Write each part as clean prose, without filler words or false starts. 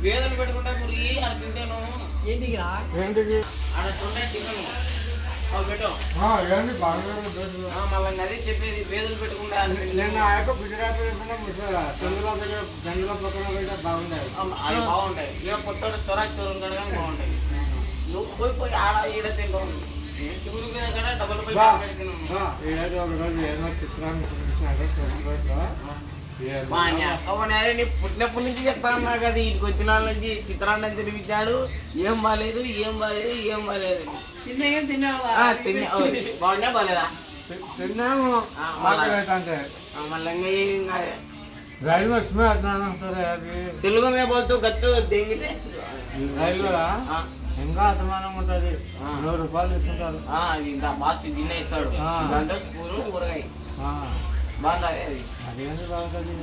వేదలు పెట్టుకుంటా గురి అక్కడ తింటాను ఏంటికి అక్కడ తిన్నాను మళ్ళీ అదే చెప్పేది వేదలు పెట్టుకుంటా గుజరాత్ బాగుంటాయి అవి బాగుంటాయి ఇక కొత్త స్వరాజ్ చోరు ఉంటాడు కానీ బాగుంటాయి నువ్వు పోయి పోయి ఆడ ఈడ తింటావు చిగురు కదా డబ్బులు పోయి పుట్టినప్పటి నుంచి చెప్తా ఉన్నా కదా ఇంటికి వచ్చిన వాళ్ళ నుంచి చిత్రాన్నం తినిపించాడు ఏం బాగాలేదు ఏం బాగాలేదు ఏం బాగాలేదు బాగుందా బాగాలేదా తిన్నాము మళ్ళీ రైల్వే తెలుగు మే బోల్తూ గత్తు దెంగితే రైల్వేలా ఇంకా అసమానం ఉంటుంది ₹100 తీసుకుంటారు అది ఇంత బాక్స్ గిన్నె ఇస్తాడు దాంట్లో స్పూను ఊరగాయ బాగుంటుంది అది అదేంటి బాగుంటుంది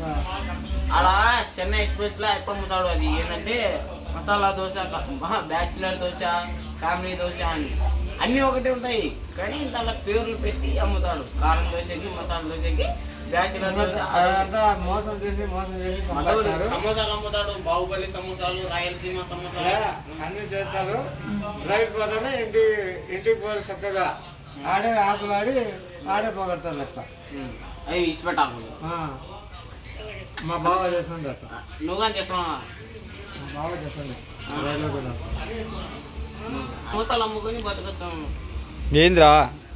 అలా చెన్నై ఎక్స్ప్రెస్ లో ఎక్కువ అమ్ముతాడు అది ఏంటంటే మసాలా దోశ బ్యాచిలర్ దోశ ఫ్యామిలీ దోశ అని అన్నీ ఒకటే ఉంటాయి కానీ దాంట్లో పేర్లు పెట్టి అమ్ముతాడు కారం దోశకి మసాలా దోశకి బ్యాచిలర్ దోశ మోసం చేసి సమోసాలు అమ్ముతాడు బాహుబలి సమోసాలు రాయలసీమ సమోసాలు అన్ని చేస్తారు రైట్ పోతానే ఇంటికి పోయి చక్కగా ఆడే ఆకులు ఆడి ఆడే పోగొడతారు లెక్క అవి ఇసుపెట్టాకులు మా బావ చేస్తుండే అట్లా నువ్వు కానీ చేస్తున్నావా మా బావ చేస్తుండే రైల్లో కూడా సమోసాలు అమ్ముకొని బతుకుతాము ఏంద్రా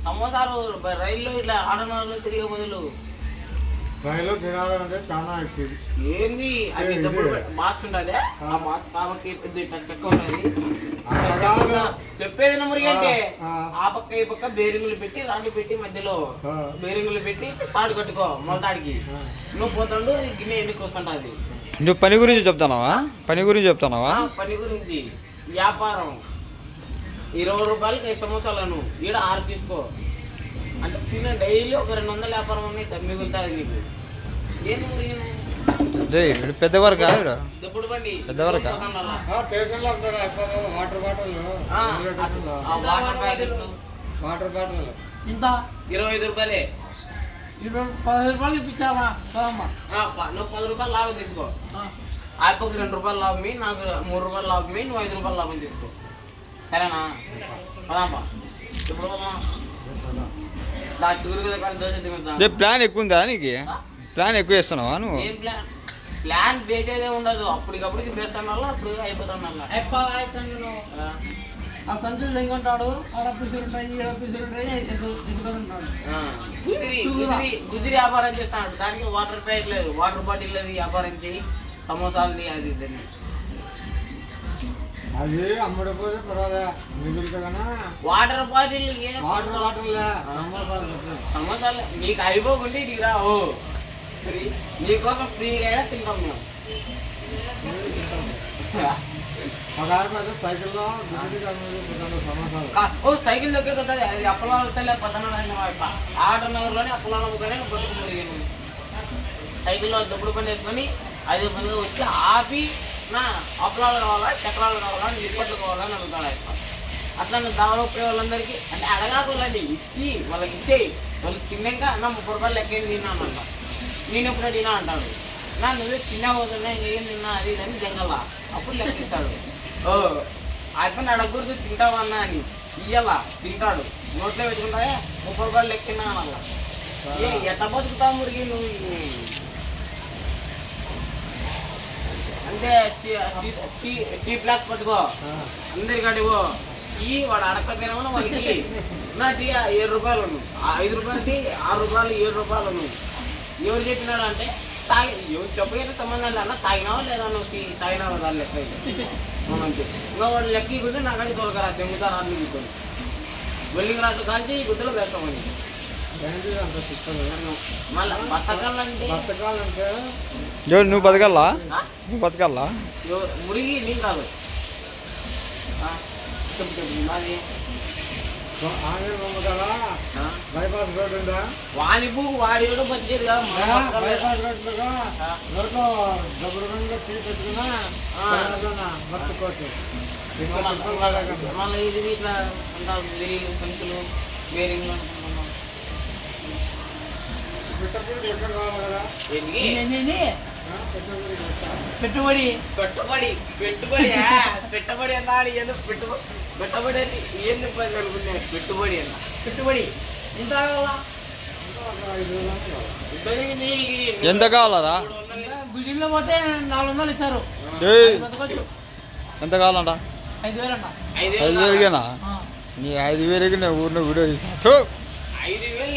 సమోసాలు రైల్లో ఇట్లా ఆడనలో తిరిగే బదులు రైల్లో తినాలంటే చాలా ఎక్కింది ఏంది అది బాక్స్ ఉంటుంది ఆ బాక్స్ కాబట్టి పెద్ద చెక్క ఉంటుంది చెప్పేది నమ్మరి అంటే ఆ పక్క ఈ పక్క బేరింగులు పెట్టి రాళ్ళు పెట్టి మధ్యలో బేరింగులు పెట్టి తాడు కట్టుకో మొలతాడికి నువ్వు పోతాడు గిన్నె ఎన్నికి వస్తుంటది నువ్వు పని గురించి చెప్తున్నావా పని గురించి వ్యాపారం ₹20 5 సమోసాలను ఈడ 6 తీసుకో అంటే చిన్న డైలీ ఒక 200 వ్యాపారం ఉన్నాయి మిగులుతుంది నీకు ఏంది మురిగిన పెద్దవారు కాదు ఎప్పుడు బండి పెద్దవారు స్టేషన్లో వాటర్ బాటిల్ వాటర్ ప్యాకెట్లు వాటర్ బాటిల్ ఇంత ₹25 ₹10 ఇప్పించావా నువ్వు ₹10 లాభం తీసుకో ఆపకి ₹2 లాభమే నాకు ₹3 లాభమే నువ్వు ₹5 లాభం తీసుకో సరేనా పదాంపా ఇప్పుడు ప్లాన్ ఎక్కువ ఉందా నీకు ప్లాన్ ఎక్కువ చేస్తున్నావా నువ్వు ఏం ప్లాన్ బేసేదే ఉండదు అప్పటికప్పటికి బేస్తాను వల్ల అప్పుడు అయిపోతాను ఆ సంచులు ఎంకుంటాడు ఆడ పిసులు ఉంటాయి ఈడ పిసులు ఉంటాయి ఎదుగుతుంటాడు గుదిరి వ్యాపారం చేస్తాడు దానికి వాటర్ ప్యాక్ లేదు వాటర్ బాటిల్ లేదు వ్యాపారం చేయి సమోసాలు అది అది అమ్మడిపోతే పర్వాలే మిగులుతుందనా వాటర్ బాటిల్ వాటర్ బాటిల్ సమోసాలు నీకు అయిపోకుంటే నీకు రావు నీకోసం ఫ్రీగా తింటాం మేము సైకిల్లో సైకిల్ దగ్గర కదా అది అప్పలాలు వస్తాయి పద్దనాలు ఆటనగర్లోనే అప్పలాలు అమ్ముకొని బతుకుతుంది సైకిల్లో దొప్పుడు పని వేసుకొని 5 మందిగా వచ్చి ఆపి నా అప్పలాలు కావాలా చక్రాలు కావాలా నిప్పట్లు కావాలని అడుగుతాడు అట్లా నువ్వు దావలోపే వాళ్ళందరికీ అంటే అడగాకులండి ఇచ్చి వాళ్ళకి ఇచ్చేయి వాళ్ళు తిన్నాక నా ₹30 లెక్కేది తిన్నాను అంట నేను ఎప్పుడు తిన్నా అంటాడు నా నువ్వే చిన్న పోతున్నా ఏం తిన్నా అది అని జంగల్లా అప్పుడు లెక్కిస్తాడు అయిపోయిన అడగకూడదు తింటావా అన్నా అని ఇయ్యాలా తింటాడు నోట్లో పెట్టుకుంటాయా ₹30 లెక్కినా అలా ఎట్ట బతుకుతావు మురిగి నువ్వు అంటే టీ ప్లాస్ పట్టుకో అందరికాడివో వాడు అడగకపోయినా వాళ్ళకి నా టీ ₹7 ₹5 టీ ₹6 ₹7 ఎవరు చెప్పినాడు అంటే తాగి ఎవరు చెప్పైనా సంబంధం లేదన్నా తాగినావా లేదా నువ్వు తాగినావా దాని లెక్క ఇంకా వాడు లెక్క గుడ్డ నా కాడికి తోలకరా దెంగుతా రాళ్ళు కూర్చొని వెల్లింగ్ రాట్లు కాల్చి ఈ గుడ్డలో వేస్తామని మళ్ళీ బతకాలంటే నువ్వు బతకాలా మురిగి నేను కాదు చెప్పు మాది బైపాస్ రోడ్ ఉందా వాడిపు వాడి కూడా బతికేది బైపాస్ రోడ్ డబ్బులు టీ పెట్టుకున్నా మర్చిపోతే మళ్ళీ ఇది ఇట్లా సంచులు బేరింగ్ పెట్టకూడదు ఎక్కడ కావాలి కదా ఏంది? ఏంది పెట్టకూడదు ఎక్కడ? పెట్టుబడి పెట్టుబడి పెట్టుబడి పెట్టుబడి అన్నాడు ఏదో పెట్టుబడి అని ఏం చెప్పాలి అనుకున్నాను పెట్టుబడి అన్న పెట్టుబడి ఎంత కావాలా ఒక 5,000 కావాలి. ఇద్దరికి నీకు ఎంత కావాలరా? 300 గుడిలో పోతే 400 ఇచ్చారు ఏయ్, బతకొచ్చు. ఎంత కావాలంట? 5,000 అంట 5,000 5,000కేనా? ఆ. నీ 5,000కి నేను ఊరిలో వీడియో తీసిన 5,000